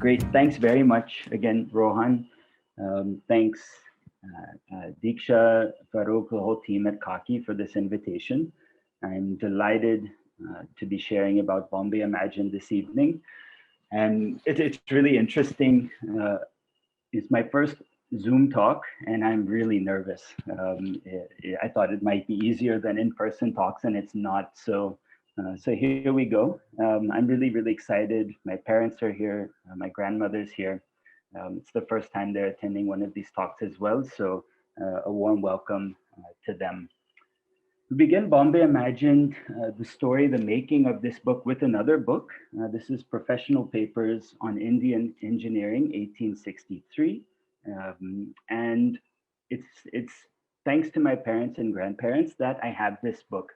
Great. Thanks very much again, Rohan. Thanks, Diksha, Farouk, the whole team at Khaki for this invitation. I'm delighted to be sharing about Bombay Imagine this evening. And it's really interesting. It's my first Zoom talk, and I'm really nervous. I thought it might be easier than in-person talks, and it's not. So here we go. I'm really excited. My parents are here. My grandmother's here. It's the first time they're attending one of these talks as well. So a warm welcome to them. To begin, Bombay imagined the story, the making of this book with another book. This is Professional Papers on Indian Engineering, 1863. And it's thanks to my parents and grandparents that I have this book.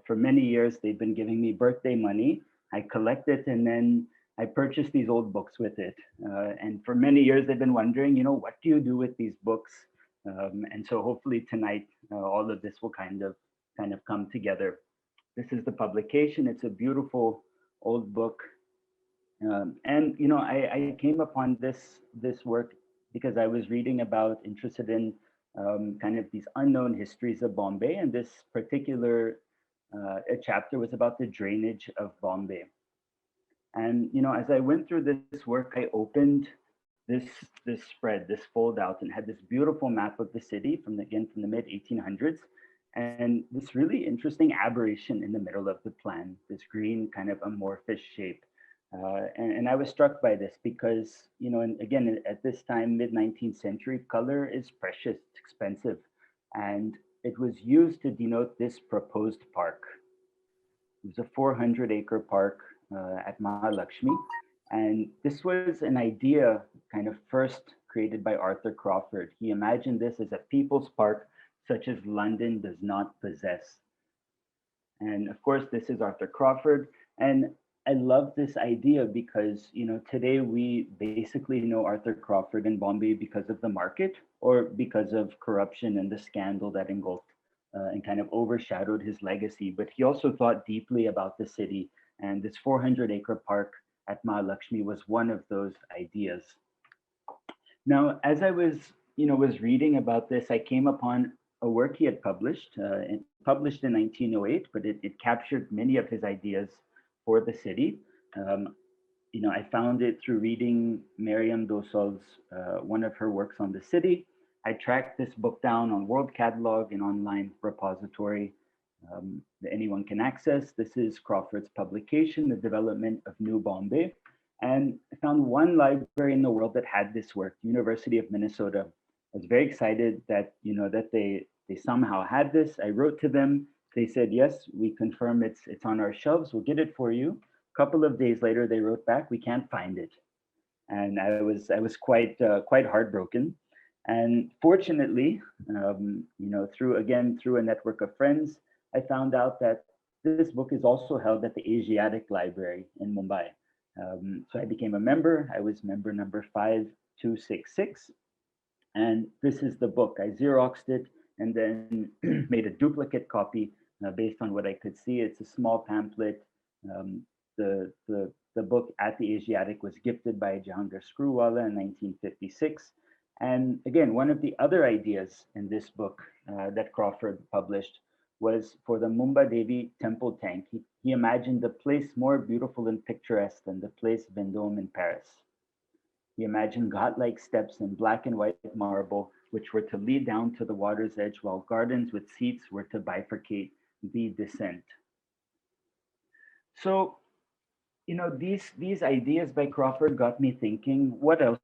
For many years, they've been giving me birthday money. I collect it and then I purchase these old books with it. And for many years, they've been wondering, what do you do with these books? And so hopefully tonight, all of this will kind of come together. This is the publication. It's a beautiful old book. And I came upon this work because I was reading about, interested in kind of these unknown histories of Bombay, and this particular a chapter was about the drainage of Bombay. And as I went through this work, I opened this spread, this fold out, and had this beautiful map of the city from the mid 1800s, and this really interesting aberration in the middle of the plan, this green kind of amorphous shape. And I was struck by this because, and again, at this time, mid 19th century, color is precious, it's expensive. And it was used to denote this proposed park. It was a 400-acre park at Mahalakshmi. And this was an idea kind of first created by Arthur Crawford. He imagined this as a people's park such as London does not possess. And of course, this is Arthur Crawford. And I love this idea because, today we basically know Arthur Crawford in Bombay because of the market or because of corruption and the scandal that engulfed and kind of overshadowed his legacy. But he also thought deeply about the city, and this 400-acre park at Mahalakshmi was one of those ideas. Now, as I was reading about this, I came upon a work he had published in 1908, but it captured many of his ideas for the city. I found it through reading Mariam Dosal's one of her works on the city. I tracked this book down on World Catalog, an online repository that anyone can access. This is Crawford's publication, The Development of New Bombay. And I found one library in the world that had this work, University of Minnesota. I was very excited that, that they somehow had this. I wrote to them. They said, yes, we confirm it's on our shelves. We'll get it for you. A couple of days later, they wrote back, we can't find it. And I was quite heartbroken. And fortunately, through a network of friends, I found out that this book is also held at the Asiatic Library in Mumbai. So I became a member. I was member number 5266. And this is the book. I Xeroxed it and then made a duplicate copy based on what I could see. It's a small pamphlet. The book at the Asiatic was gifted by Jahangir Screwwala in 1956. And again, one of the other ideas in this book that Crawford published was for the Mumbai Devi temple tank. He imagined a place more beautiful and picturesque than the place Vendôme in Paris. He imagined ghat-like steps in black and white marble, which were to lead down to the water's edge, while gardens with seats were to bifurcate the descent. So, these ideas by Crawford got me thinking, what else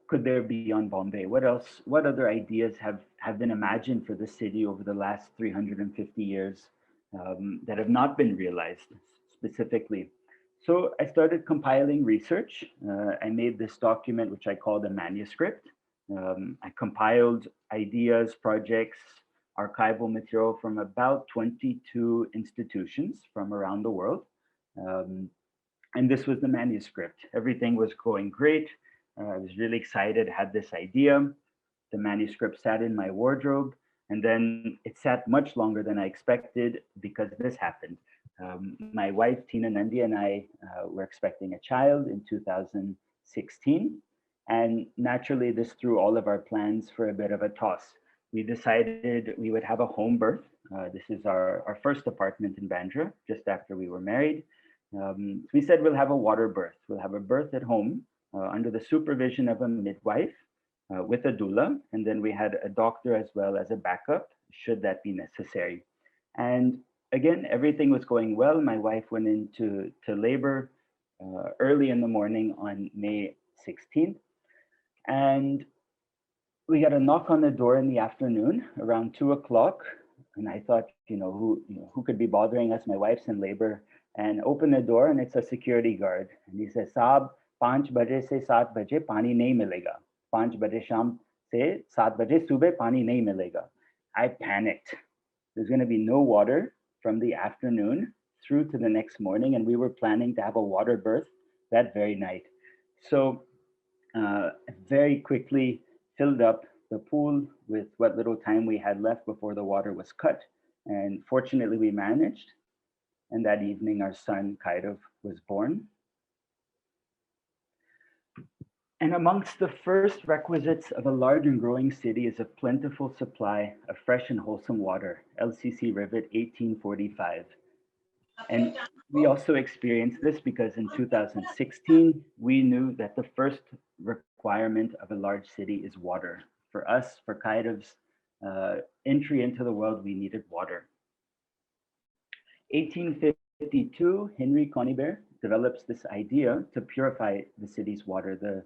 could there be on Bombay? What other ideas have been imagined for the city over the last 350 years that have not been realized specifically? So I started compiling research. I made this document, which I called a manuscript. I compiled ideas, projects, archival material from about 22 institutions from around the world. And this was the manuscript. Everything was going great. I was really excited, had this idea. The manuscript sat in my wardrobe, and then it sat much longer than I expected because this happened. My wife, Tina Nandi, and I were expecting a child in 2000 16. And naturally, this threw all of our plans for a bit of a toss. We decided we would have a home birth. This is our first apartment in Bandra, just after we were married. We said we'll have a water birth. We'll have a birth at home under the supervision of a midwife with a doula. And then we had a doctor as well as a backup, should that be necessary. And again, everything was going well. My wife went into labor early in the morning on May 16th. And we got a knock on the door in the afternoon around 2 o'clock. And I thought, who could be bothering us? My wife's in labor. And open the door, and it's a security guard. And he says, Saab, 5 baje se 7 baje pani nahi milega. 5 baje sham se 7 baje subah pani nahi milega. I panicked. There's going to be no water from the afternoon through to the next morning. And we were planning to have a water birth that very night. So very quickly filled up the pool with what little time we had left before the water was cut. And fortunately, we managed. And that evening, our son, Kairav, was born. And amongst the first requisites of a large and growing city is a plentiful supply of fresh and wholesome water, LCC Rivet 1845. And we also experienced this because in 2016, we knew that the first requirement of a large city is water. For us, for Kairav's entry into the world, we needed water. 1852, Henry Conybeare develops this idea to purify the city's water.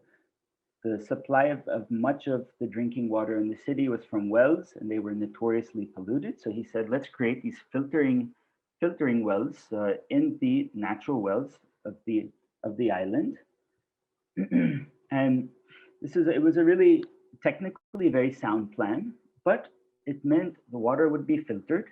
The supply of much of the drinking water in the city was from wells, and they were notoriously polluted. So he said, let's create these filtering wells in the natural wells of the island. And it was a really technically very sound plan, but it meant the water would be filtered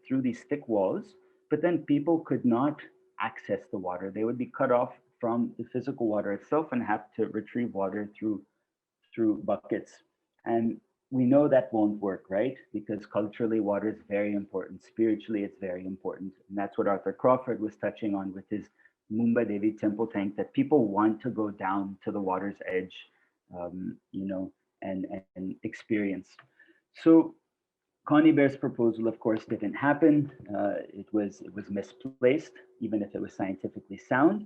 through these thick walls, but then people could not access the water. They would be cut off from the physical water itself and have to retrieve water through buckets. And we know that won't work, right? Because culturally, water is very important. Spiritually, it's very important. And that's what Arthur Crawford was touching on with his Mumbai Devi temple tank, that people want to go down to the water's edge, and experience. So Conybeare's proposal, of course, didn't happen. It was misplaced, even if it was scientifically sound.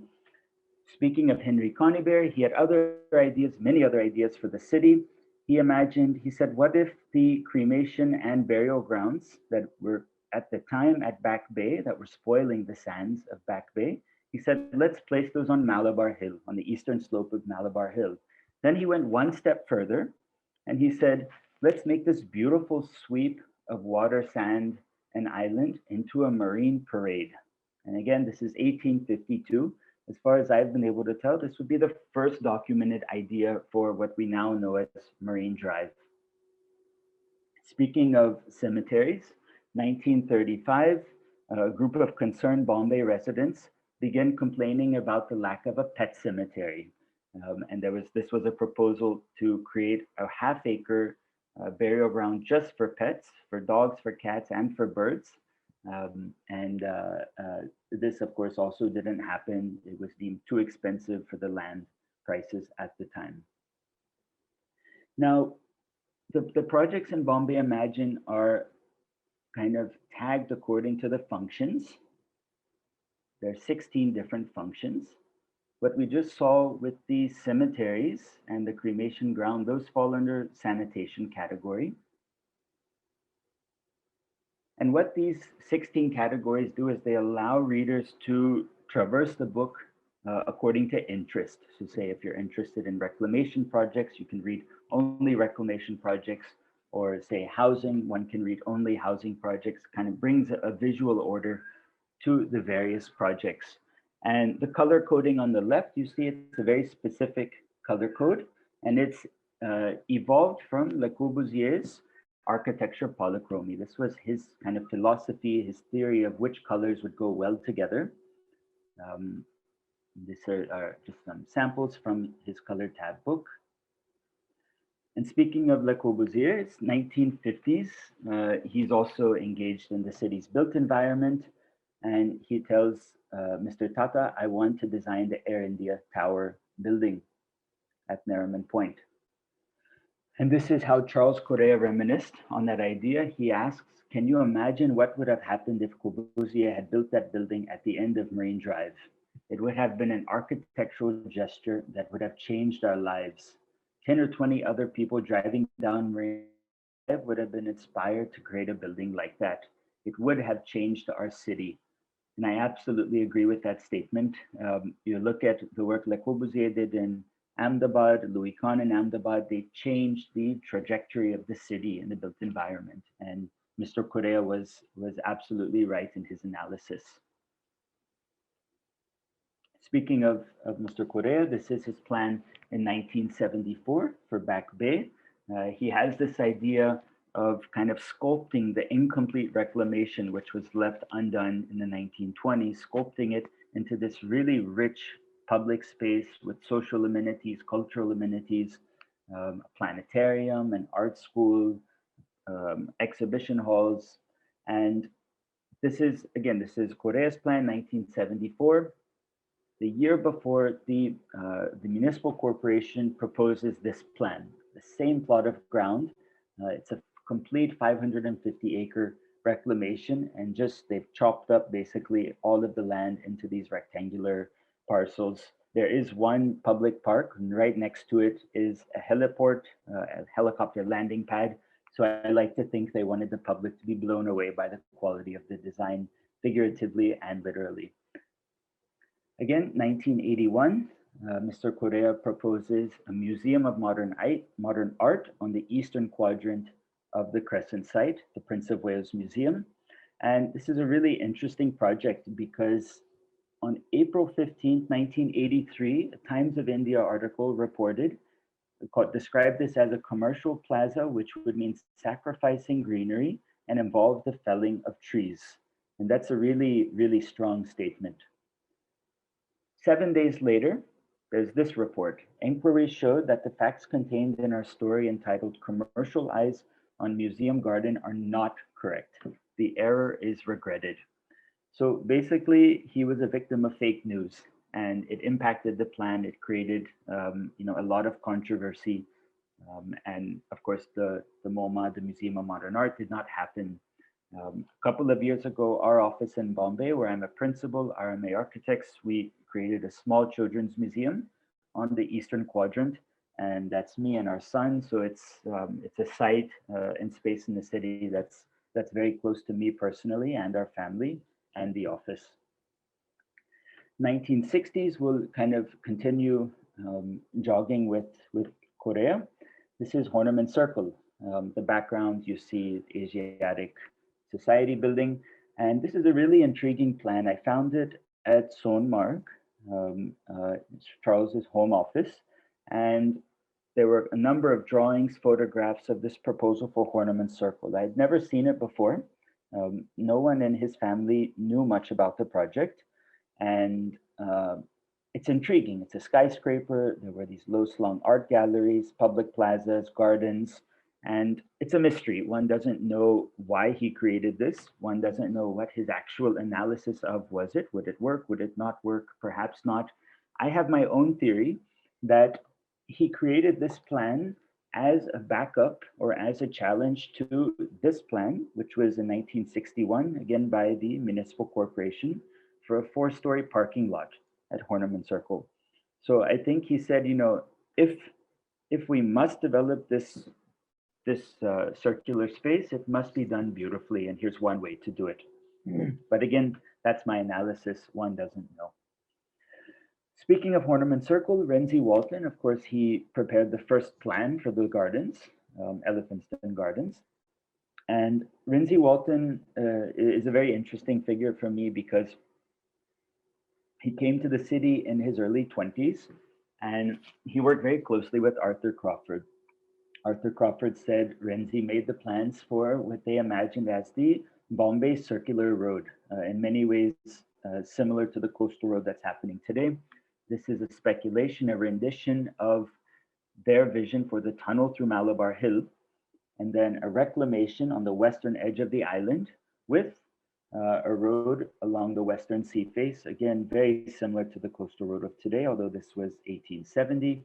Speaking of Henry Conybeare, he had other ideas, many other ideas for the city. He said, what if the cremation and burial grounds that were at the time at Back Bay, that were spoiling the sands of Back Bay, he said, let's place those on Malabar Hill, on the eastern slope of Malabar Hill. Then he went one step further and he said, let's make this beautiful sweep of water, sand, and island into a marine parade. And again, this is 1852. As far as I've been able to tell, this would be the first documented idea for what we now know as Marine Drive. Speaking of cemeteries, 1935, a group of concerned Bombay residents began complaining about the lack of a pet cemetery. And this was a proposal to create a half-acre burial ground just for pets, for dogs, for cats, and for birds. This, of course, also didn't happen. It was deemed too expensive for the land prices at the time. Now, the projects in Bombay Imagine are kind of tagged according to the functions. There are 16 different functions. What we just saw with the cemeteries and the cremation ground, those fall under sanitation category. And what these 16 categories do is they allow readers to traverse the book according to interest. So say if you're interested in reclamation projects, you can read only reclamation projects, or say housing, one can read only housing projects. Kind of brings a visual order to the various projects. And the color coding on the left, you see it's a very specific color code, and it's evolved from Le Corbusier's architecture polychromy. This was his kind of philosophy, his theory of which colors would go well together. These are just some samples from his color tab book. And speaking of Le Corbusier, it's 1950s. He's also engaged in the city's built environment. And he tells Mr. Tata, I want to design the Air India Tower building. at Nariman Point. And this is how Charles Correa reminisced on that idea. He asks, can you imagine what would have happened if Corbusier had built that building at the end of Marine Drive? It would have been an architectural gesture that would have changed our lives. 10 or 20 other people driving down Marine Drive would have been inspired to create a building like that. It would have changed our city. And I absolutely agree with that statement. You look at the work Le Corbusier did in Ahmedabad, Louis Kahn in Ahmedabad, they changed the trajectory of the city and the built environment. And Mr. Correa was absolutely right in his analysis. Speaking of Mr. Correa, this is his plan in 1974 for Back Bay. He has this idea of kind of sculpting the incomplete reclamation, which was left undone in the 1920s, sculpting it into this really rich public space with social amenities, cultural amenities, a planetarium, an art school, exhibition halls. And this is Correa's plan, 1974. The year before, the municipal corporation proposes this plan, the same plot of ground. It's a complete 550-acre reclamation, and they've chopped up basically all of the land into these rectangular parcels. There is one public park, and right next to it is a heliport, a helicopter landing pad. So I like to think they wanted the public to be blown away by the quality of the design, figuratively and literally. Again, 1981, Mr. Correa proposes a museum of modern art on the eastern quadrant of the Crescent site, the Prince of Wales Museum. And this is a really interesting project because on April 15th, 1983, a Times of India article described this as a commercial plaza, which would mean sacrificing greenery and involve the felling of trees. And that's a really, really strong statement. 7 days later, there's this report. Inquiries showed that the facts contained in our story entitled Commercial Eyes on Museum Garden are not correct. The error is regretted. So basically, he was a victim of fake news, and it impacted the plan. It created, a lot of controversy, and of course, the MoMA, the Museum of Modern Art, did not happen. A couple of years ago, our office in Bombay, where I'm a principal, RMA Architects, we created a small children's museum on the eastern quadrant, and that's me and our son. So it's a site and space in the city that's very close to me personally and our family and the office. 1960s will kind of continue jogging with Correa. This is Horniman Circle. The background, you see Asiatic Society building. And this is a really intriguing plan. I found it at Sonmarg, Charles's home office. And there were a number of drawings, photographs of this proposal for Horniman Circle. I had never seen it before. No one in his family knew much about the project. And it's intriguing. It's a skyscraper. There were these low-slung art galleries, public plazas, gardens, and it's a mystery. One doesn't know why he created this. One doesn't know what his actual analysis of was it. Would it work? Would it not work? Perhaps not. I have my own theory that he created this plan as a backup or as a challenge to this plan, which was in 1961, again by the municipal corporation, for a 4-story parking lot at Horniman Circle. So I think he said, if we must develop this circular space, it must be done beautifully, and here's one way to do it. But again, that's my analysis. One doesn't know. Speaking of Horniman Circle, Renzi Walton, of course, he prepared the first plan for the gardens, Elephantstone Gardens. And Renzi Walton is a very interesting figure for me because he came to the city in his early 20s, and he worked very closely with Arthur Crawford. Arthur Crawford said Renzi made the plans for what they imagined as the Bombay Circular Road, in many ways similar to the coastal road that's happening today. This is a speculation, a rendition of their vision for the tunnel through Malabar Hill, and then a reclamation on the western edge of the island with a road along the western sea face, again, very similar to the coastal road of today, although this was 1870.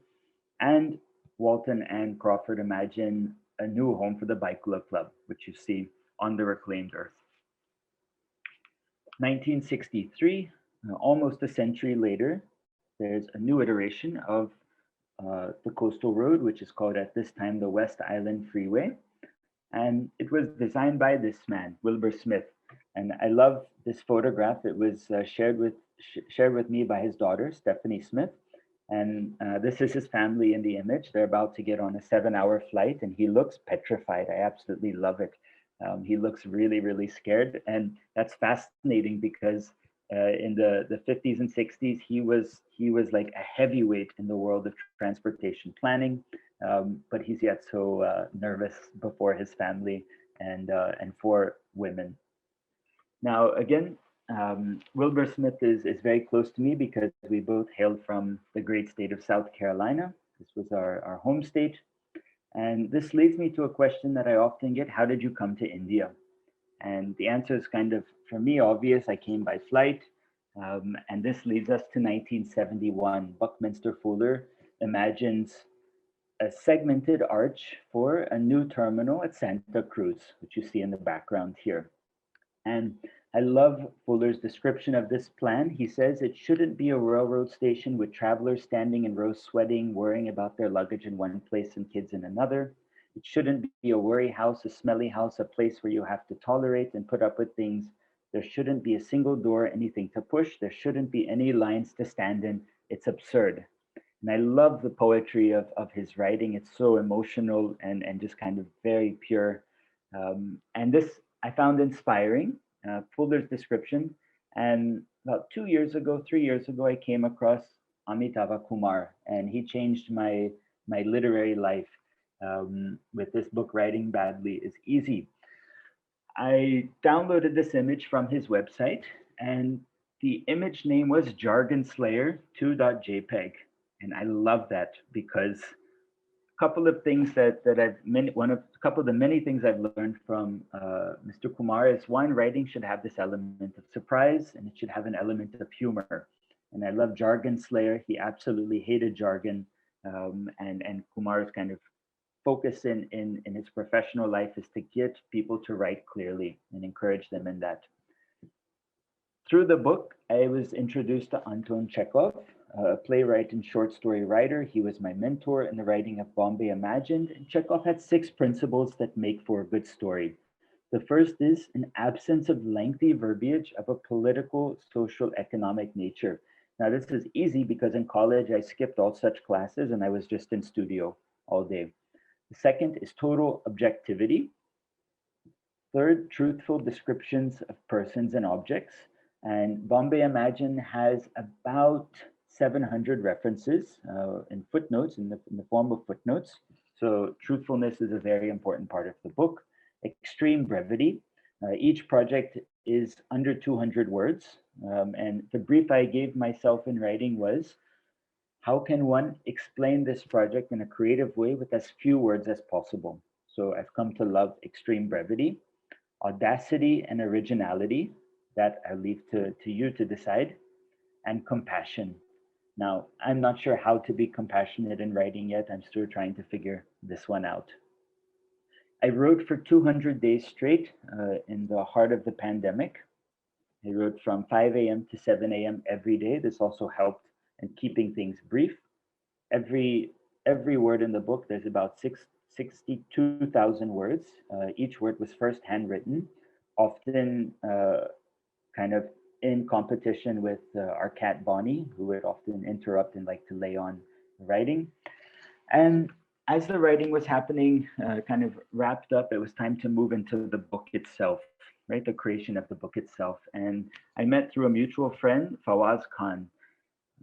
And Walton and Crawford imagine a new home for the Bicycle Club, which you see on the reclaimed earth. 1963, almost a century later, there's a new iteration of the coastal road, which is called at this time the West Island Freeway. And it was designed by this man, Wilbur Smith. And I love this photograph. It was shared with me by his daughter, Stephanie Smith. And this is his family in the image. They're about to get on a 7-hour flight, and he looks petrified. I absolutely love it. He looks really, really scared. And that's fascinating because in the 50s and 60s, he was like a heavyweight in the world of transportation planning. But he's yet so nervous before his family and for women. Now, again, Wilbur Smith is very close to me because we both hailed from the great state of South Carolina. This was our home state. And this leads me to a question that I often get: how did you come to India? And the answer is kind of, for me, obvious. I came by flight. And this leads us to 1971. Buckminster Fuller imagines a segmented arch for a new terminal at Santa Cruz, which you see in the background here. And I love Fuller's description of this plan. He says it shouldn't be a railroad station with travelers standing in rows sweating, worrying about their luggage in one place and kids in another. It shouldn't be a worry house, a smelly house, a place where you have to tolerate and put up with things. There shouldn't be a single door, anything to push. There shouldn't be any lines to stand in. It's absurd. And I love the poetry of his writing. It's so emotional and just kind of very pure. And this I found inspiring, Fuller's description. And about 2 years ago, 3 years ago, I came across Amitava Kumar, and he changed my literary life with this book, Writing Badly is Easy. I downloaded this image from his website, and the image name was Jargon Slayer 2.jpg. And I love that because a couple of things that a couple of the many things I've learned from Mr. Kumar is, one, writing should have this element of surprise, and it should have an element of humor. And I love Jargon Slayer. He absolutely hated jargon, and Kumar's kind of focus in his professional life is to get people to write clearly and encourage them in that. Through the book, I was introduced to Anton Chekhov, a playwright and short story writer. He was my mentor in the writing of Bombay Imagined. And Chekhov had 6 principles that make for a good story. The first is an absence of lengthy verbiage of a political, social, economic nature. Now, this is easy because in college, I skipped all such classes and I was just in studio all day. The second is total objectivity. Third, truthful descriptions of persons and objects. And Bombay Imagine has about 700 references in footnotes, in the form of footnotes. So truthfulness is a very important part of the book. Extreme brevity. Each project is under 200 words. And the brief I gave myself in writing was, how can one explain this project in a creative way with as few words as possible? So I've come to love extreme brevity. Audacity and originality, that I leave to you to decide. And compassion. Now, I'm not sure how to be compassionate in writing yet. I'm still trying to figure this one out. I wrote for 200 days straight in the heart of the pandemic. I wrote from 5 a.m. to 7 a.m. every day. This also helped in keeping things brief. Every word in the book, there's about 62,000 words. Each word was first handwritten, often kind of in competition with our cat Bonnie, who would often interrupt and like to lay on writing. And as the writing was happening, kind of wrapped up, it was time to move into the book itself, right? The creation of the book itself. And I met through a mutual friend, Fawaz Khan.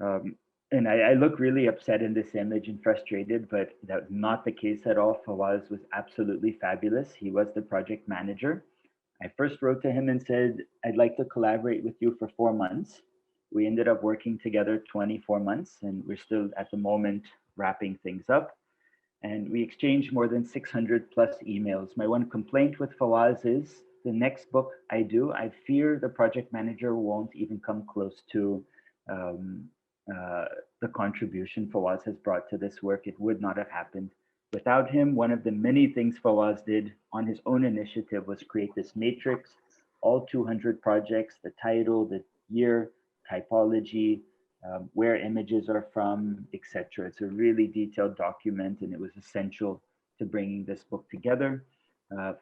And I look really upset in this image and frustrated, but that's not the case at all. Fawaz was absolutely fabulous. He was the project manager. I first wrote to him and said, I'd like to collaborate with you for 4 months. We ended up working together 24 months, and we're still at the moment wrapping things up. And we exchanged more than 600 plus emails. My one complaint with Fawaz is the next book I do, I fear the project manager won't even come close to the the contribution Fawaz has brought to this work. It would not have happened without him. One of the many things Fawaz did on his own initiative was create this matrix, all 200 projects, the title, the year, typology, where images are from, etc. It's a really detailed document, and it was essential to bringing this book together.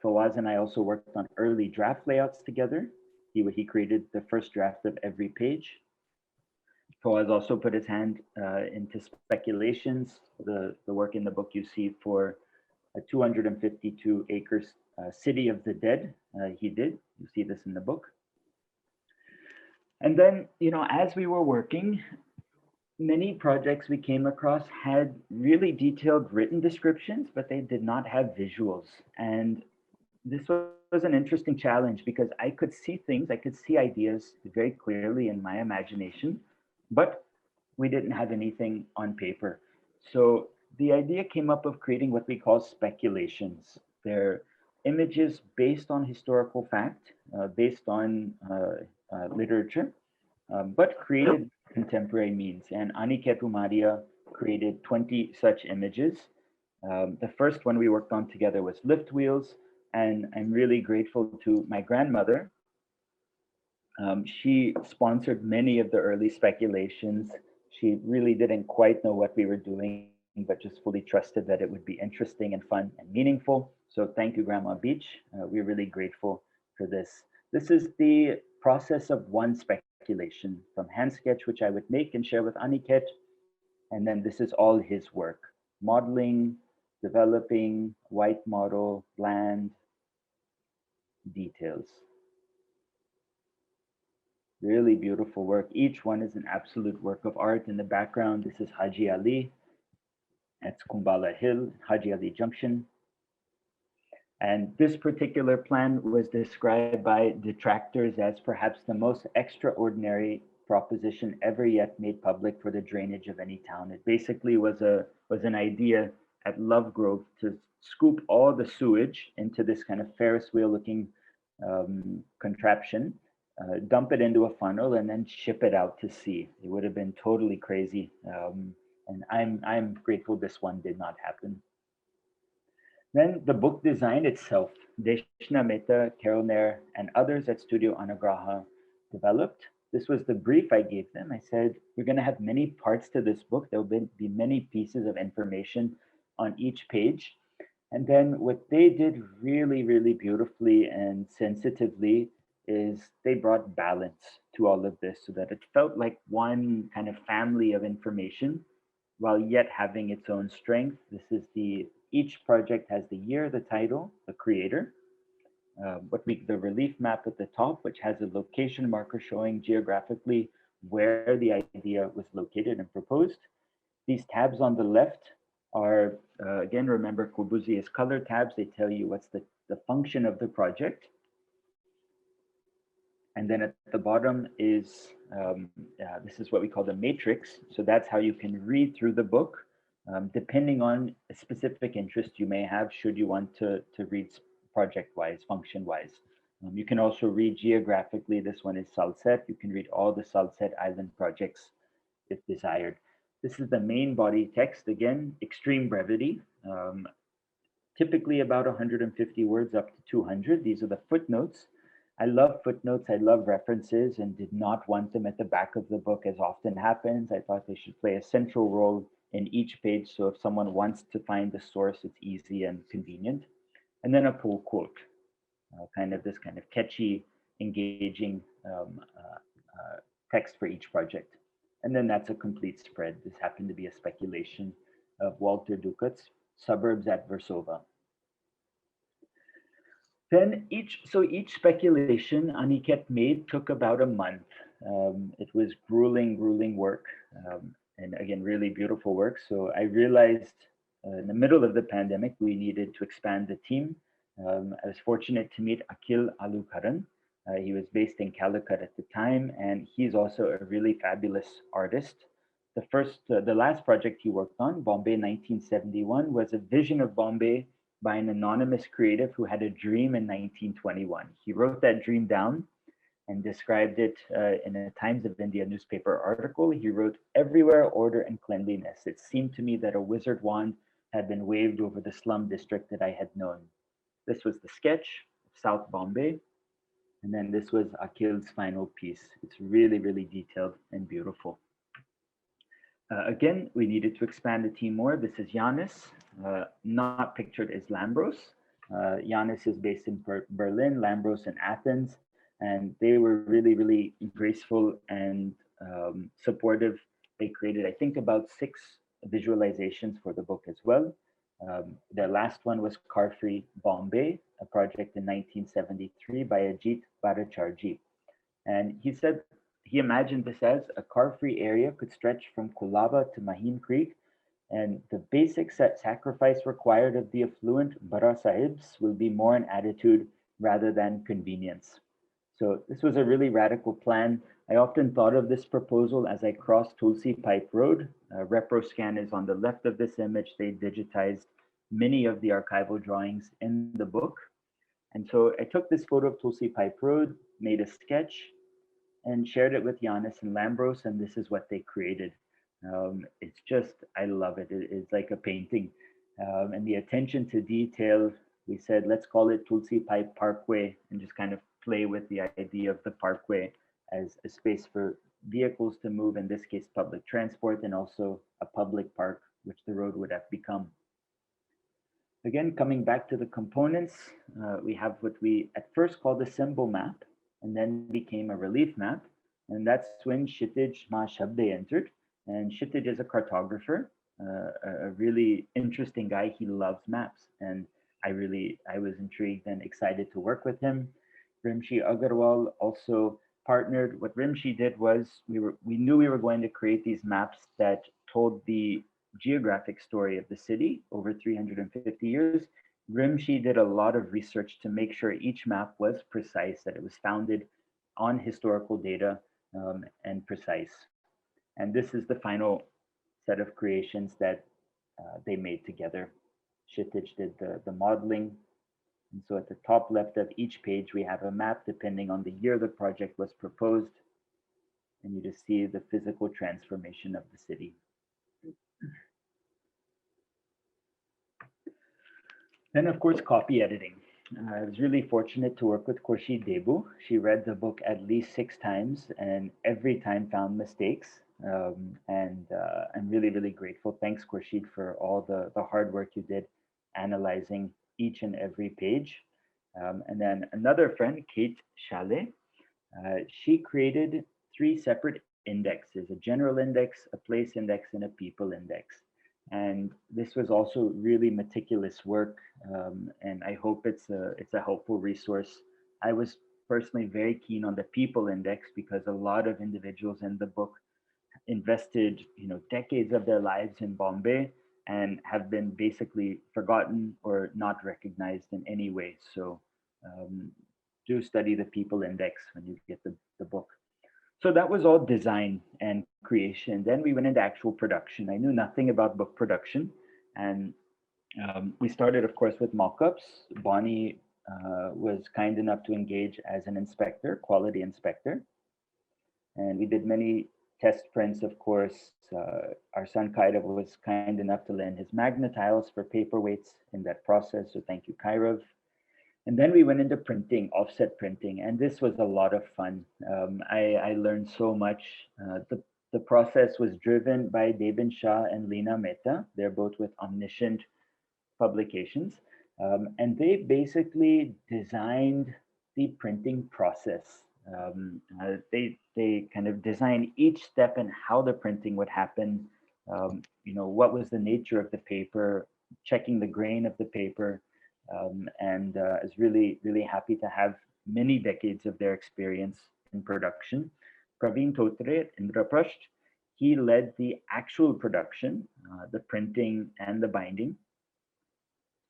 Fawaz and I also worked on early draft layouts together. He created the first draft of every page. Fawaz also put his hand into speculations, the work in the book you see for a 252 acres city of the dead. He did. You see this in the book. And then, as we were working, many projects we came across had really detailed written descriptions, but they did not have visuals. And this was an interesting challenge because I could see things, I could see ideas very clearly in my imagination, but we didn't have anything on paper. So the idea came up of creating what we call speculations. They're images based on historical fact, based on literature, but created contemporary means. And Aniket Umaria created 20 such images. The first one we worked on together was lift wheels, and I'm really grateful to my grandmother. She sponsored many of the early speculations. She really didn't quite know what we were doing, but just fully trusted that it would be interesting and fun and meaningful. So thank you, Grandma Beach. We're really grateful for this. This is the process of one speculation from hand sketch, which I would make and share with Aniket. And then this is all his work: modeling, developing, white model, blend, details. Really beautiful work. Each one is an absolute work of art. In the background, this is Haji Ali. That's Kumbala Hill, Haji Ali Junction. And this particular plan was described by detractors as perhaps the most extraordinary proposition ever yet made public for the drainage of any town. It basically was an idea at Love Grove to scoop all the sewage into this kind of Ferris wheel looking contraption, dump it into a funnel, and then ship it out to sea. It would have been totally crazy. And I'm grateful this one did not happen. Then the book design itself, Deshna Mehta, Carol Nair, and others at Studio Anagraha developed. This was the brief I gave them. I said, we're going to have many parts to this book. There will be many pieces of information on each page. And then what they did really, really beautifully and sensitively is they brought balance to all of this so that it felt like one kind of family of information while yet having its own strength. This is each project has the year, the title, the creator, the relief map at the top, which has a location marker showing geographically where the idea was located and proposed. These tabs on the left are, again, remember Corbusier's color tabs. They tell you what's the function of the project. And then at the bottom is, this is what we call the matrix. So that's how you can read through the book, depending on a specific interest you may have, should you want to read project-wise, function-wise. You can also read geographically. This one is Salsette. You can read all the Salsette Island projects if desired. This is the main body text. Again, extreme brevity, typically about 150 words up to 200. These are the footnotes. I love footnotes. I love references and did not want them at the back of the book as often happens. I thought they should play a central role in each page. So if someone wants to find the source, it's easy and convenient. And then a pull quote, this kind of catchy, engaging text for each project. And then that's a complete spread. This happened to be a speculation of Walter Ducat's Suburbs at Versova. Then each speculation Aniket made took about a month. It was grueling work, and again, really beautiful work. So I realized in the middle of the pandemic, we needed to expand the team. I was fortunate to meet Akhil Alukaran. He was based in Calicut at the time, and he's also a really fabulous artist. The last project he worked on, Bombay 1971, was a vision of Bombay by an anonymous creative who had a dream in 1921. He wrote that dream down, and described it in a Times of India newspaper article. He wrote, "Everywhere order and cleanliness. It seemed to me that a wizard wand had been waved over the slum district that I had known." This was the sketch of South Bombay. And then this was Akhil's final piece. It's really, really detailed and beautiful. Again, we needed to expand the team more. This is Yanis, not pictured as Lambros. Yanis is based in Berlin, Lambros in Athens, and they were really, really graceful and supportive. They created, I think, about 6 visualizations for the book as well. The last one was Car-Free Bombay, a project in 1973 by Ajit Bhattacharjee. And he said he imagined this as a car-free area could stretch from Kulaba to Maheen Creek, and the basic sacrifice required of the affluent Bara Sahibs will be more an attitude rather than convenience. So this was a really radical plan. I often thought of this proposal as I crossed Tulsi Pipe Road. ReproScan is on the left of this image. They digitized many of the archival drawings in the book. And so I took this photo of Tulsi Pipe Road, made a sketch, and shared it with Yanis and Lambros, and this is what they created. It's just, I love it. It's like a painting. And the attention to detail, we said, let's call it Tulsi Pipe Parkway, and just kind of play with the idea of the parkway as a space for vehicles to move, in this case, public transport, and also a public park, which the road would have become. Again, coming back to the components, we have what we at first called a symbol map, and then became a relief map. And that's when Kshitij Mahashabde entered. And Kshitij is a cartographer, a really interesting guy. He loves maps. And I was intrigued and excited to work with him. Rimshi Agarwal also partnered. What Rimshi did was we knew we were going to create these maps that told the geographic story of the city over 350 years. Rimshi did a lot of research to make sure each map was precise, that it was founded on historical data and precise. And this is the final set of creations that they made together. Kshitij did the modeling. And so at the top left of each page, we have a map depending on the year the project was proposed. And you just see the physical transformation of the city. Then, of course, copy editing. I was really fortunate to work with Khurshid Debu. She read the book at least 6 times and every time found mistakes. I'm really, really grateful. Thanks, Khurshid, for all the hard work you did analyzing each and every page. And then another friend, Kate Chalet, she created 3 separate indexes, a general index, a place index, and a people index. And this was also really meticulous work, and I hope it's a helpful resource. I was personally very keen on the people index because a lot of individuals in the book invested, decades of their lives in Bombay and have been basically forgotten or not recognized in any way. So do study the people index when you get the book. So that was all design and creation. Then we went into actual production. I knew nothing about book production. And we started, of course, with mock-ups. Bonnie was kind enough to engage as an inspector, quality inspector. And we did many test prints, of course. Our son Kairav was kind enough to lend his magnetiles for paperweights in that process. So thank you, Kairav. And then we went into printing, offset printing, and this was a lot of fun. I learned so much. The process was driven by Debin Shah and Leena Mehta. They're both with Omniscient Publications. And they basically designed the printing process. They kind of designed each step and how the printing would happen. What was the nature of the paper, checking the grain of the paper. And I was really, really happy to have many decades of their experience in production. Praveen Thotre at Indraprasth, he led the actual production, the printing and the binding.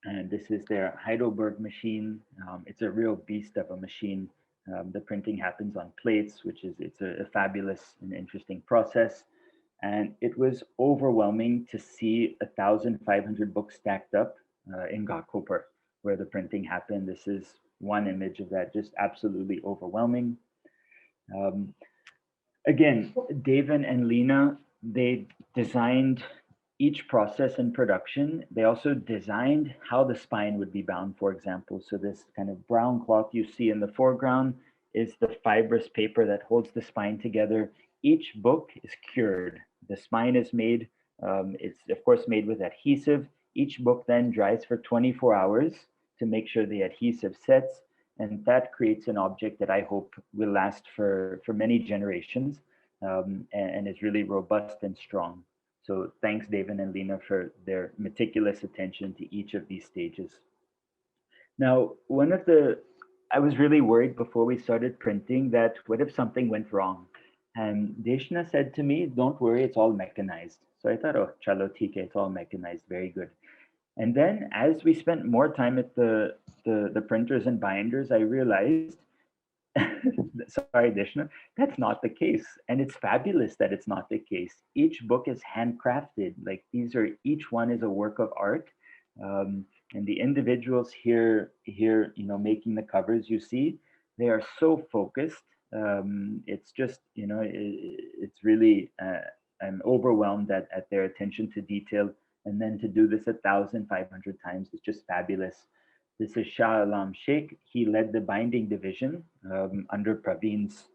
And this is their Heidelberg machine. It's a real beast of a machine. The printing happens on plates, it's a fabulous and interesting process. And it was overwhelming to see 1,500 books stacked up in Ghakhopur, where the printing happened. This is one image of that, just absolutely overwhelming. Um, Again, David and Lena, they designed each process in production. They also designed how the spine would be bound, for example. So this kind of brown cloth you see in the foreground is the fibrous paper that holds the spine together. Each book is cured. The spine is made, it's of course made with adhesive. Each book then dries for 24 hours to make sure the adhesive sets, and that creates an object that I hope will last for many generations, and is really robust and strong. So thanks, David and Lena, for their meticulous attention to each of these stages. Now, I was really worried before we started printing that what if something went wrong? And Deshna said to me, don't worry, it's all mechanized. So I thought, oh, chalo, theek hai, it's all mechanized, very good. And then as we spent more time at the printers and binders, I realized, sorry, Deshna, that's not the case. And it's fabulous that it's not the case. Each book is handcrafted. Like each one is a work of art. And the individuals here, making the covers, you see, they are so focused. It's just, it's really, I'm overwhelmed at their attention to detail. And then to do this 1,500 times is just fabulous. This is Shah Alam Sheikh. He led the binding division under Praveen's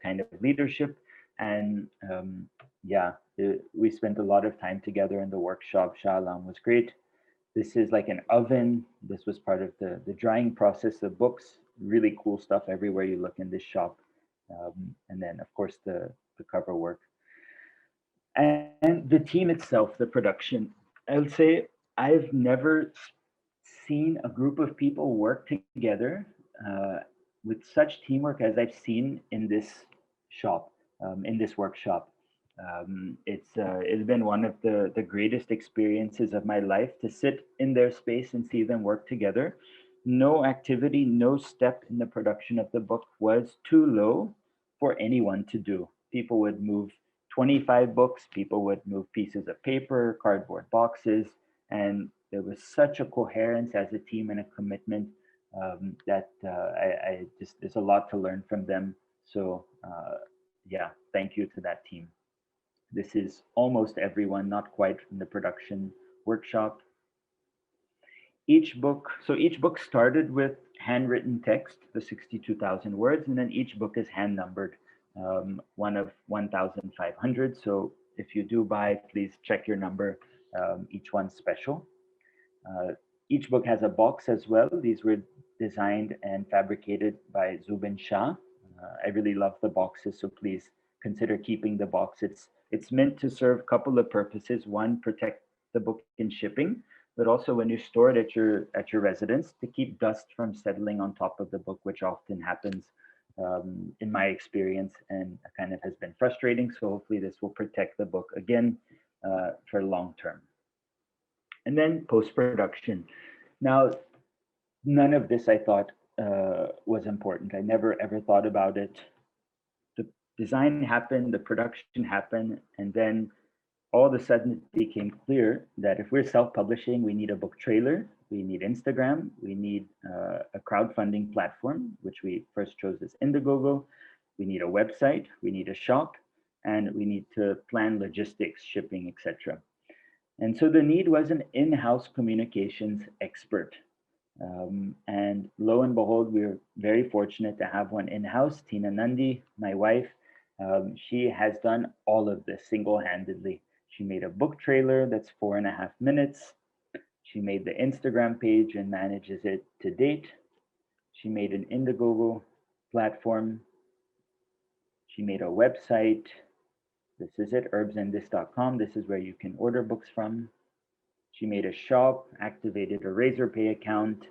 kind of leadership. And we spent a lot of time together in the workshop. Shah Alam was great. This is like an oven. This was part of the drying process of books. Really cool stuff everywhere you look in this shop. And then, of course, the cover work. And the team itself, the production, I'll say I've never seen a group of people work together with such teamwork as I've seen in this shop, in this workshop. It's been one of the greatest experiences of my life to sit in their space and see them work together. No activity, no step in the production of the book was too low for anyone to do. People would move 25 books, people would move pieces of paper, cardboard boxes, and there was such a coherence as a team and a commitment that I just, there's a lot to learn from them. So thank you to that team. This is almost everyone, not quite, from the production workshop. Each book started with handwritten text, the 62,000 words, and then each book is hand numbered, one of 1,500. So if you do buy, please check your number. Each one's special. Each book has a box as well. These were designed and fabricated by Zubin Shah. I really love the boxes, so please consider keeping the box. It's meant to serve a couple of purposes. One, protect the book in shipping, but also when you store it at your residence, to keep dust from settling on top of the book, which often happens in my experience, and kind of has been frustrating. So hopefully this will protect the book again for long term. And then post-production. Now, none of this I thought was important. I never ever thought about it. The design happened, the production happened, and then all of a sudden it became clear that if we're self-publishing, we need a book trailer, we need Instagram, we need a crowdfunding platform, which we first chose as Indiegogo, we need a website, we need a shop, and we need to plan logistics, shipping, etc. And so the need was an in-house communications expert. And lo and behold, we were very fortunate to have one in-house, Tina Nandi, my wife. She has done all of this single-handedly. She made a book trailer that's 4.5 minutes. She made the Instagram page and manages it to date. She made an Indiegogo platform. She made a website. This is it, urbsindis.com. This is where you can order books from. She made a shop, activated a Razorpay account.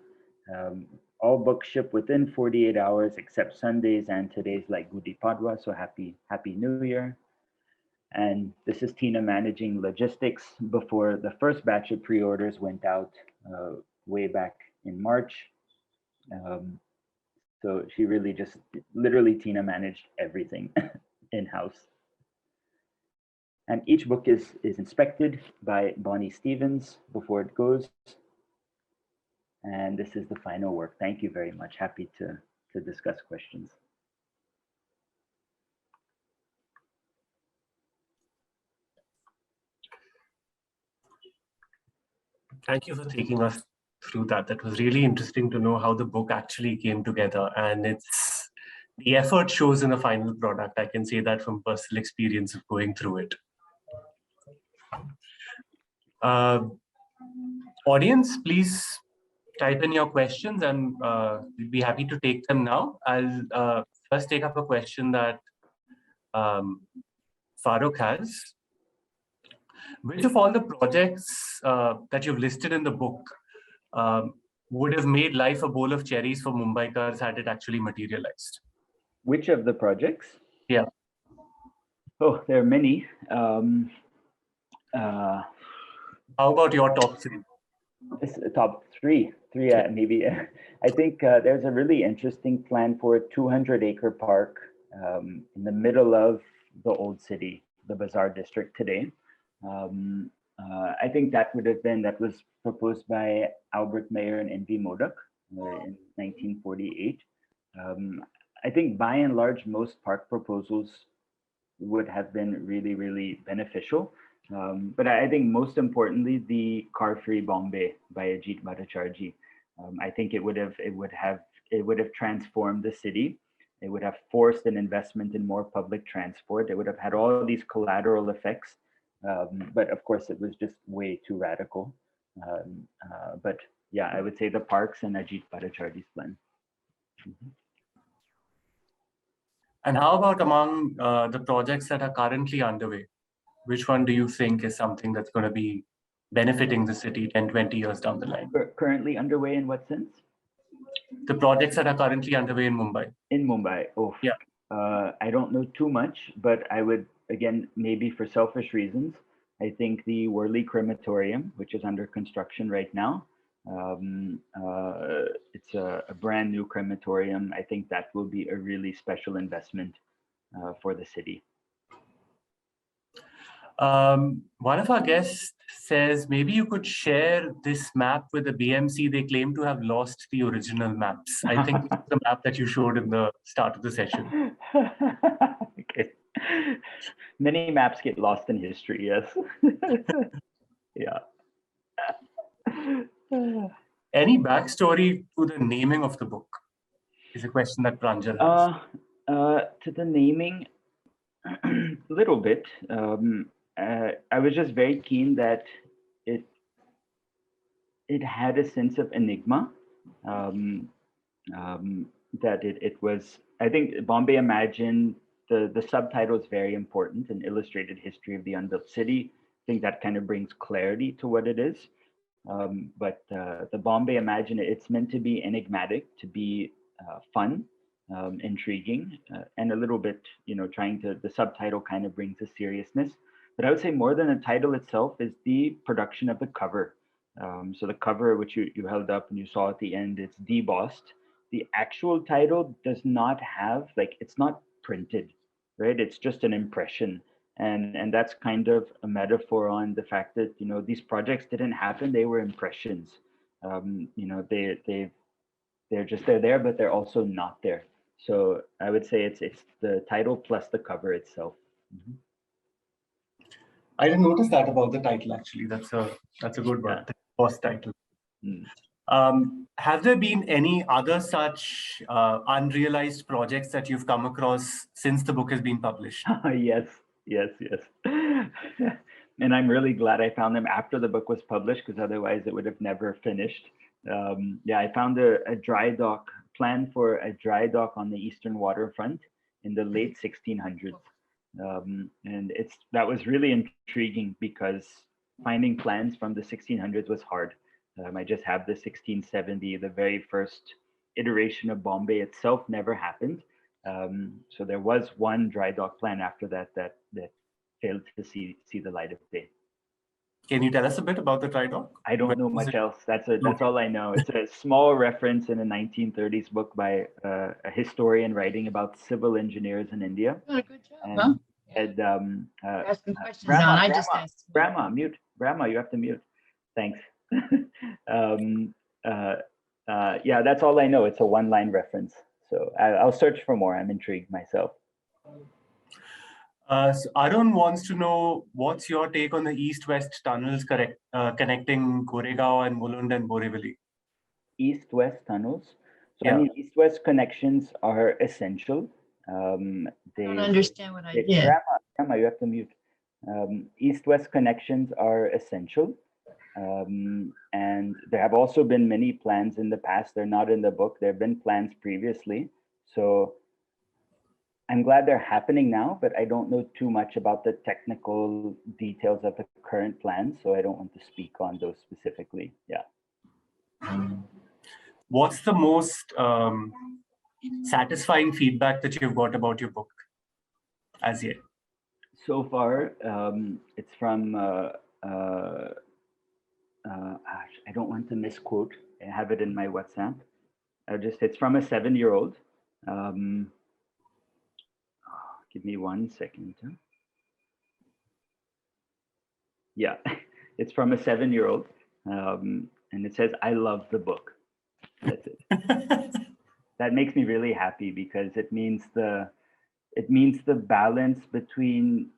All books ship within 48 hours, except Sundays and today's like Gudi Padwa. So happy New Year. And this is Tina managing logistics before the first batch of pre-orders went out way back in March. So she really just, literally Tina managed everything in-house. And each book is inspected by Bonnie Stevens before it goes. And this is the final work. Thank you very much. Happy to discuss questions. Thank you for taking us through that. That was really interesting to know how the book actually came together, and the effort shows in the final product. I can say that from personal experience of going through it. Audience, please type in your questions, and we'd be happy to take them now. I'll first take up a question that Farooq has. Which of all the projects that you've listed in the book would have made life a bowl of cherries for Mumbaikars had it actually materialized? Which of the projects? Yeah. Oh, there are many. How about your top three? Top three, maybe. I think there's a really interesting plan for a 200-acre park in the middle of the old city, the Bazaar district today. I think that was proposed by Albert Mayer and N.V. Modak in 1948. I think by and large, most park proposals would have been really, really beneficial. But I think most importantly, the car-free Bombay by Ajit Bhattacharjee. I think it would have transformed the city. It would have forced an investment in more public transport. It would have had all of these collateral effects. But of course, it was just way too radical. But yeah, I would say the parks and Ajit Bhattacharjee's plan. Mm-hmm. And how about among the projects that are currently underway? Which one do you think is something that's going to be benefiting the city 10, 20 years down the line? Currently underway in what sense? The projects that are currently underway in Mumbai. In Mumbai, yeah. I don't know too much, but I would, again, maybe for selfish reasons, I think the Worli crematorium, which is under construction right now, it's a brand new crematorium. I think that will be a really special investment for the city. One of our guests says, maybe you could share this map with the BMC. They claim to have lost the original maps. I think it's the map that you showed in the start of the session. Okay. Many maps get lost in history, yes. Yeah. Any backstory to the naming of the book? Is a question that Pranjal has. To the naming, a little bit. I was just very keen that it had a sense of enigma. That it was, I think Bombay Imagined, the subtitle is very important, an illustrated history of the unbuilt city. I think that kind of brings clarity to what it is. But the Bombay Imagined, it's meant to be enigmatic, to be fun, intriguing, and a little bit, the subtitle kind of brings a seriousness. But I would say more than the title itself is the production of the cover. So the cover, which you held up and you saw at the end, it's debossed. The actual title does not have, it's not printed, right? It's just an impression. And that's kind of a metaphor on the fact that, these projects didn't happen, they were impressions. They're there, but they're also not there. So I would say it's the title plus the cover itself. Mm-hmm. I didn't notice that about the title, actually. That's a good one, the first title. Have there been any other such unrealized projects that you've come across since the book has been published? Yes. And I'm really glad I found them after the book was published, because otherwise it would have never finished. I found a dry dock, plan for a dry dock on the eastern waterfront in the late 1600s. And that was really intriguing, because finding plans from the 1600s was hard. I just have the 1670, the very first iteration of Bombay itself never happened. So there was one dry dock plan after that failed to see the light of day. Can you tell us a bit about the dry dock? I don't know much else. That's all I know. It's a small reference in a 1930s book by a historian writing about civil engineers in India. Oh, good job. Ask some questions now. I just asked. Grandma, mute. Grandma, you have to mute. Thanks. That's all I know. It's a one-line reference. So I'll search for more. I'm intrigued myself. So Arun wants to know, what's your take on the east-west tunnels connecting Goregaon and Mulund and Borivali? East-west tunnels. So Yeah. I mean, east-west connections are essential. I don't understand what I did. Grandma, you have to mute. East-west connections are essential. And there have also been many plans in the past. They're not in the book. There have been plans previously. So I'm glad they're happening now, but I don't know too much about the technical details of the current plans. So I don't want to speak on those specifically. Yeah. What's the most satisfying feedback that you've got about your book as yet? So far, it's from, I don't want to misquote. I have it in my WhatsApp. It's from a 7-year-old. Give me 1 second. Yeah, it's from a 7-year-old. And it says, "I love the book." That's it. That makes me really happy because it means the balance between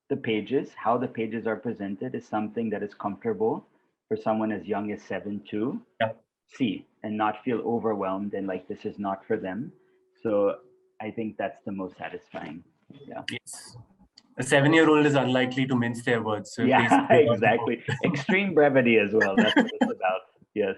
the pages, how the pages are presented is something that is comfortable for someone as young as 7 to see and not feel overwhelmed and like this is not for them. So I think that's the most satisfying. Yeah. Yes. A 7-year-old is unlikely to mince their words. So yeah, exactly. Extreme brevity as well. That's what it's about. Yes.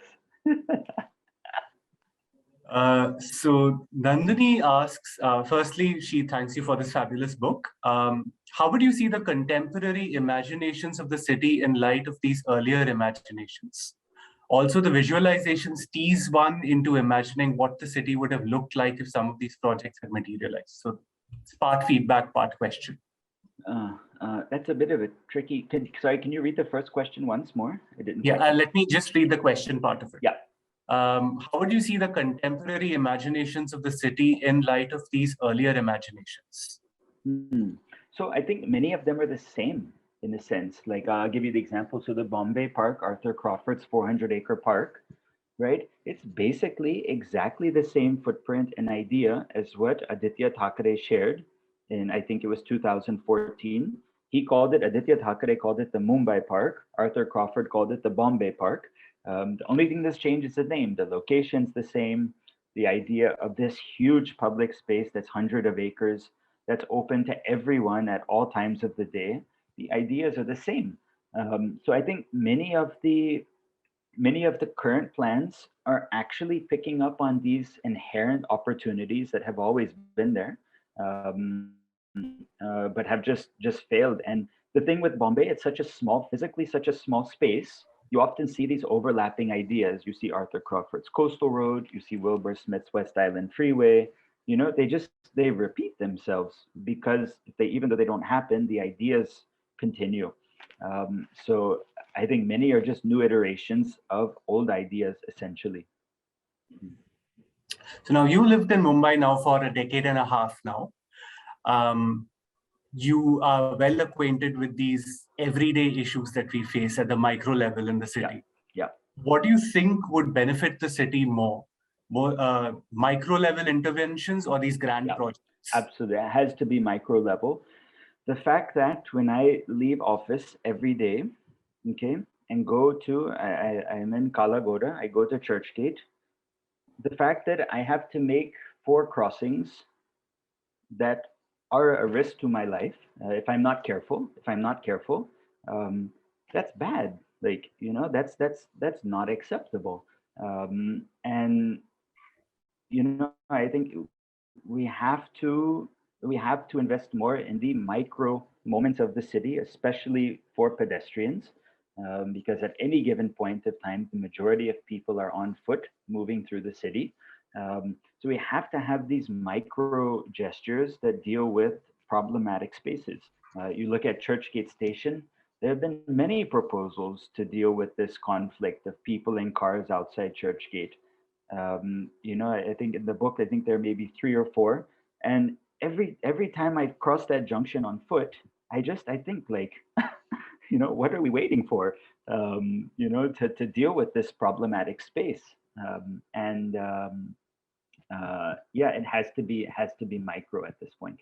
So Nandini asks, firstly, she thanks you for this fabulous book. How would you see the contemporary imaginations of the city in light of these earlier imaginations? Also, the visualizations tease one into imagining what the city would have looked like if some of these projects had materialized. So it's part feedback, part question. That's a bit of a tricky, can you read the first question once more? I didn't. Yeah, let me just read the question part of it. Yeah. How would you see the contemporary imaginations of the city in light of these earlier imaginations? So I think many of them are the same in a sense. Like I'll give you the example. So the Bombay Park, Arthur Crawford's 400-acre park, right? It's basically exactly the same footprint and idea as what Aditya Thackeray shared in, I think it was 2014. Aditya Thackeray called it the Mumbai Park. Arthur Crawford called it the Bombay Park. The only thing that's changed is the name. The location's the same. The idea of this huge public space that's hundreds of acres, that's open to everyone at all times of the day. The ideas are the same. So I think many of the current plans are actually picking up on these inherent opportunities that have always been there, but have just failed. And the thing with Bombay, it's physically such a small space. You often see these overlapping ideas. You see Arthur Crawford's Coastal Road, you see Wilbur Smith's West Island Freeway. You know, they repeat themselves because even though they don't happen, the ideas continue. So I think many are just new iterations of old ideas, essentially. So now you lived in Mumbai now for a decade and a half now. You are well acquainted with these everyday issues that we face at the micro level in the city. Yeah. What do you think would benefit the city more micro level interventions or these grand projects? Absolutely, it has to be micro level. The fact that when I leave office every day, okay, and go to, I'm in Kalagoda, I go to Churchgate, the fact that I have to make 4 crossings that are a risk to my life, if I'm not careful, that's bad. Like, you know, that's not acceptable. And, you know, I think we have to invest more in the micro moments of the city, especially for pedestrians, because at any given point of time, the majority of people are on foot moving through the city. So we have to have these micro gestures that deal with problematic spaces. You look at Churchgate Station, there have been many proposals to deal with this conflict of people in cars outside Churchgate. You know, I think in the book, I think there may be 3 or 4. And every time I cross that junction on foot, I think like, you know, what are we waiting for? You know, to deal with this problematic space. yeah, it has to be micro at this point.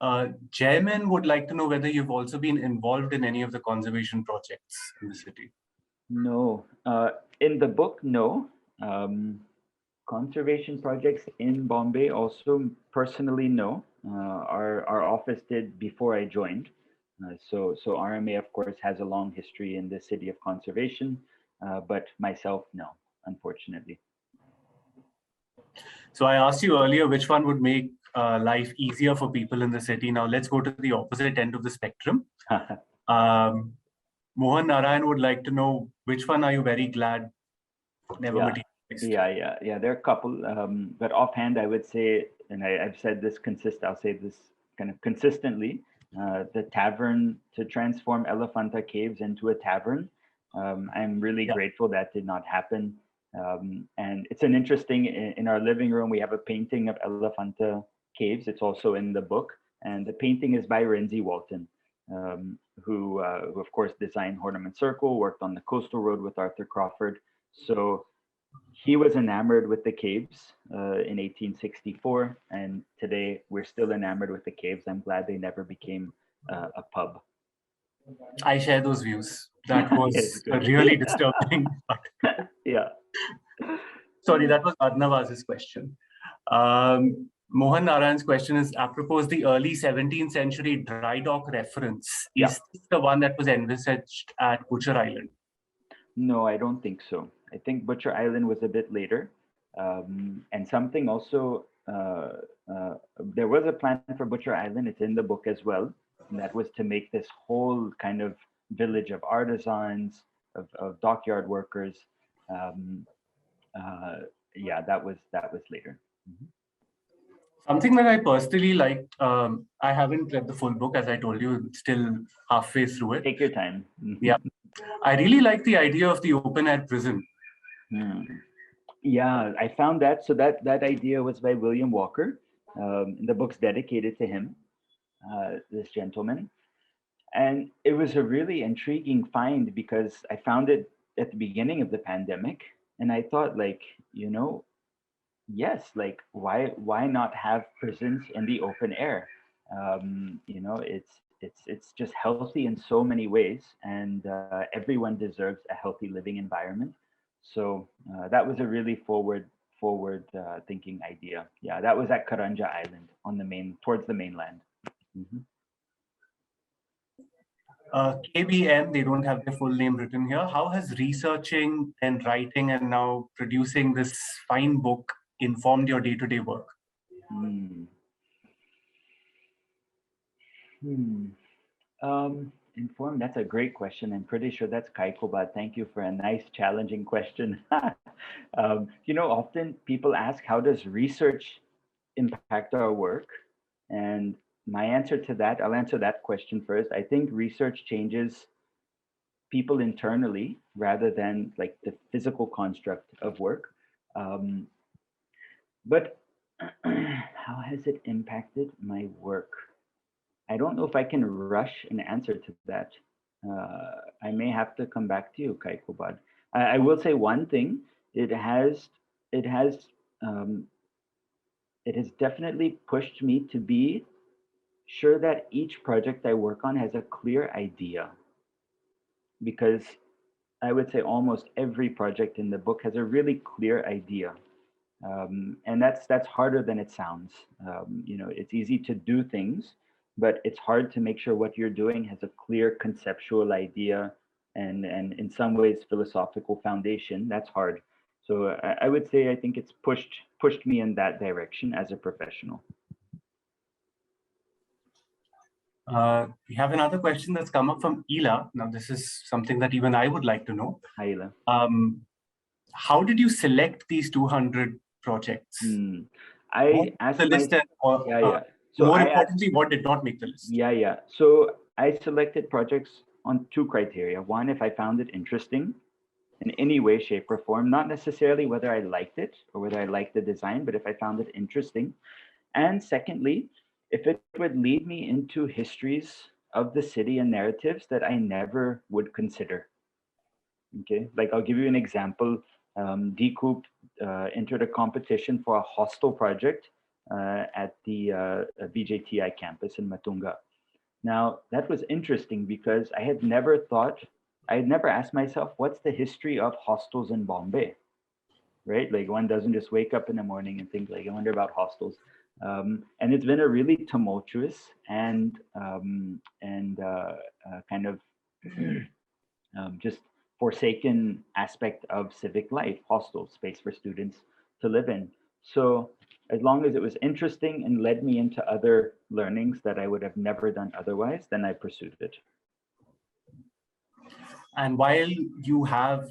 Jayman would like to know whether you've also been involved in any of the conservation projects in the city. No, in the book, no. Conservation projects in Bombay also personally, no. Our office did before I joined. So RMA, of course, has a long history in the city of conservation, but myself, no, unfortunately. So I asked you earlier which one would make life easier for people in the city. Now let's go to the opposite end of the spectrum. Mohan Narayan would like to know which one are you very glad never materialized? Yeah. There are a couple, but offhand, I would say, and I've said this I'll say this kind of consistently, the tavern, to transform Elephanta Caves into a tavern. I'm really grateful that did not happen. And it's an interesting, in our living room, we have a painting of Elephanta Caves. It's also in the book. And the painting is by Renzi Walton, who of course designed Horniman Circle, worked on the coastal road with Arthur Crawford. So he was enamored with the caves in 1864. And today we're still enamored with the caves. I'm glad they never became a pub. I share those views. That was really disturbing. Yeah. Sorry, that was Arnavaz's question. Mohan Narayan's question is apropos the early 17th century dry dock reference. Yeah. Is this the one that was envisaged at Butcher Island? No, I don't think so. I think Butcher Island was a bit later. And something also, there was a plan for Butcher Island. It's in the book as well. And that was to make this whole kind of village of artisans, of dockyard workers. Yeah, that was later. Something that I personally liked, I haven't read the full book, as I told you, still halfway through it. Take your time. Yeah. I really like the idea of the open air prison. Yeah, I found that. So that idea was by William Walker. The book's dedicated to him, this gentleman. And it was a really intriguing find because I found it at the beginning of the pandemic. And I thought, like, yes, like why not have prisons in the open air? It's just healthy in so many ways, and everyone deserves a healthy living environment. So that was a really forward thinking idea. Yeah, that was at Karanja Island towards the mainland. KBM, they don't have their full name written here. How has researching and writing and now producing this fine book informed your day-to-day work? Informed, that's a great question. I'm pretty sure that's Kaikobad. Thank you for a nice, challenging question. Often people ask, how does research impact our work? And my answer to that, I'll answer that question first. I think research changes people internally rather than like the physical construct of work. But how has it impacted my work? I don't know if I can rush an answer to that. I may have to come back to you, Kaikobad. I will say one thing. It has definitely pushed me to be sure that each project I work on has a clear idea. Because I would say almost every project in the book has a really clear idea. And that's harder than it sounds. It's easy to do things, but it's hard to make sure what you're doing has a clear conceptual idea and in some ways philosophical foundation. That's hard. So I would say I think it's pushed me in that direction as a professional. We have another question that's come up from Ela. Now, this is something that even I would like to know. Hi, Ela. How did you select these 200 projects? I asked the list. So more importantly, what did not make the list? Yeah. So I selected projects on two criteria. One, if I found it interesting in any way, shape, or form, not necessarily whether I liked it or whether I liked the design, but if I found it interesting. And secondly, if it would lead me into histories of the city and narratives that I never would consider. Okay, like I'll give you an example. DCOOP entered a competition for a hostel project at the BJTI campus in Matunga. Now, that was interesting because I had never asked myself, what's the history of hostels in Bombay? Right? Like one doesn't just wake up in the morning and think like, I wonder about hostels. And it's been a really tumultuous and kind of just forsaken aspect of civic life, hostels, space for students to live in. So as long as it was interesting and led me into other learnings that I would have never done otherwise, then I pursued it. And while you have,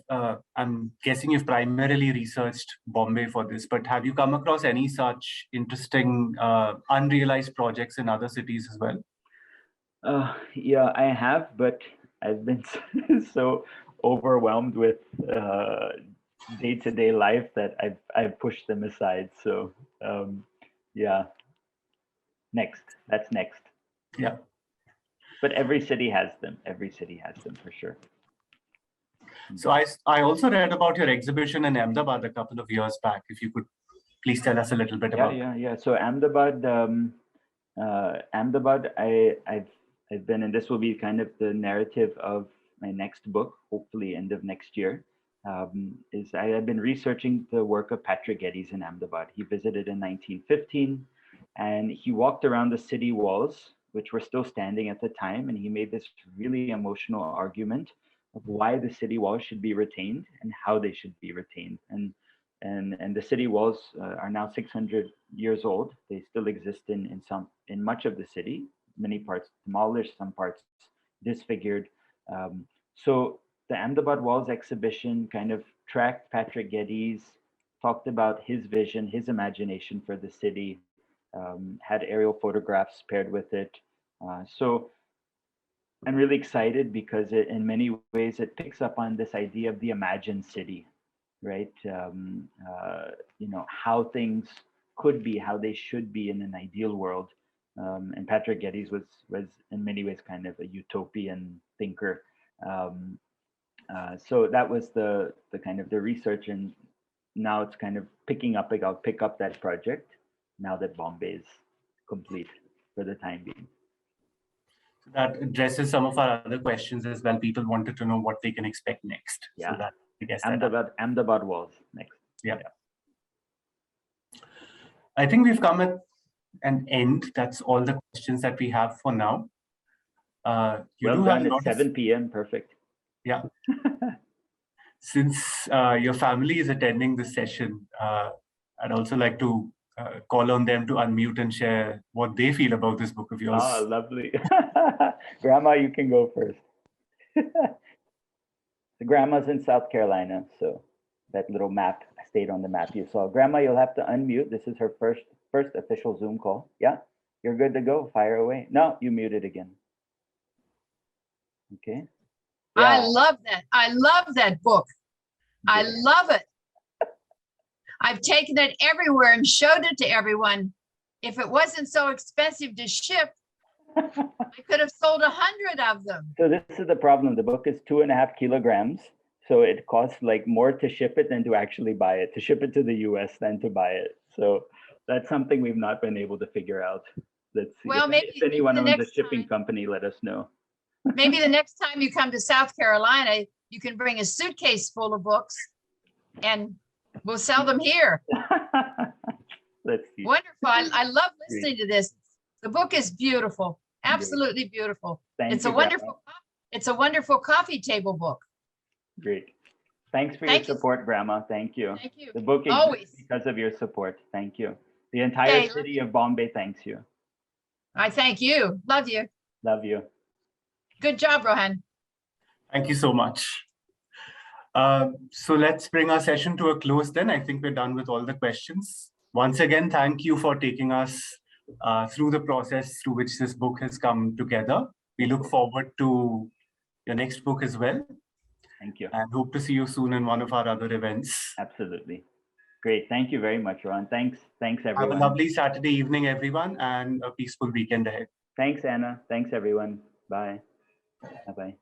I'm guessing you've primarily researched Bombay for this, but have you come across any such interesting unrealized projects in other cities as well? Yeah, I have, but I've been so overwhelmed with day-to-day life that I've pushed them aside. So yeah, that's next. Yeah. But every city has them. Every city has them for sure. So I also read about your exhibition in Ahmedabad a couple of years back. If you could please tell us a little bit about. Yeah. So Ahmedabad, I've been, and this will be kind of the narrative of my next book, hopefully end of next year. Is I have been researching the work of Patrick Geddes in Ahmedabad. He visited in 1915, and he walked around the city walls, which were still standing at the time, and he made this really emotional argument of why the city walls should be retained and how they should be retained. And the city walls are now 600 years old. They still exist in much of the city, many parts demolished, some parts disfigured. So the Ahmedabad Walls exhibition kind of tracked Patrick Geddes, talked about his vision, his imagination for the city, had aerial photographs paired with it. So I'm really excited because in many ways it picks up on this idea of the imagined city, right? How things could be, how they should be in an ideal world. And Patrick Geddes was in many ways kind of a utopian thinker. So that was the kind of the research, and now it's kind of picking up. I'll pick up that project now that Bombay is complete for the time being. That addresses some of our other questions as well. People wanted to know what they can expect next. Yeah. So that, I guess Ahmedabad Walls next. Yeah. I think we've come at an end. That's all the questions that we have for now. Well done, it's 7 p.m. Perfect. Yeah. Since your family is attending this session, I'd also like to call on them to unmute and share what they feel about this book of yours. Oh, lovely. Grandma, you can go first. The grandma's in South Carolina, so that little map stayed on the map you saw. Grandma, you'll have to unmute. This is her first official Zoom call. Yeah, you're good to go. Fire away. No, you muted again. Okay. Yeah. I love that. I love that book. I love it. I've taken it everywhere and showed it to everyone. If it wasn't so expensive to ship, I could have sold 100 of them. So this is the problem. The book is 2.5 kilograms. So it costs like more to ship it than to actually buy it, to ship it to the US than to buy it. So that's something we've not been able to figure out. Let's see. Well, if anyone owns a shipping company, let us know. Maybe the next time you come to South Carolina, you can bring a suitcase full of books and we'll sell them here. Let's see. Wonderful. I love listening to this. The book is beautiful. Absolutely beautiful. It's a wonderful coffee table book. Great. Thanks for your support, Grandma. Thank you. Thank you. The book exists because of your support. Thank you. The entire city of Bombay thanks you. I thank you. Love you. Love you. Good job, Rohan. Thank you so much. So let's bring our session to a close then. I think we're done with all the questions. Once again, thank you for taking us through the process through which this book has come together. We look forward to your next book as well. Thank you. And hope to see you soon in one of our other events. Absolutely. Great. Thank you very much, Ron. Thanks, everyone. Have a lovely Saturday evening, everyone, and a peaceful weekend ahead. Thanks, Anna. Thanks, everyone. Bye. Bye-bye.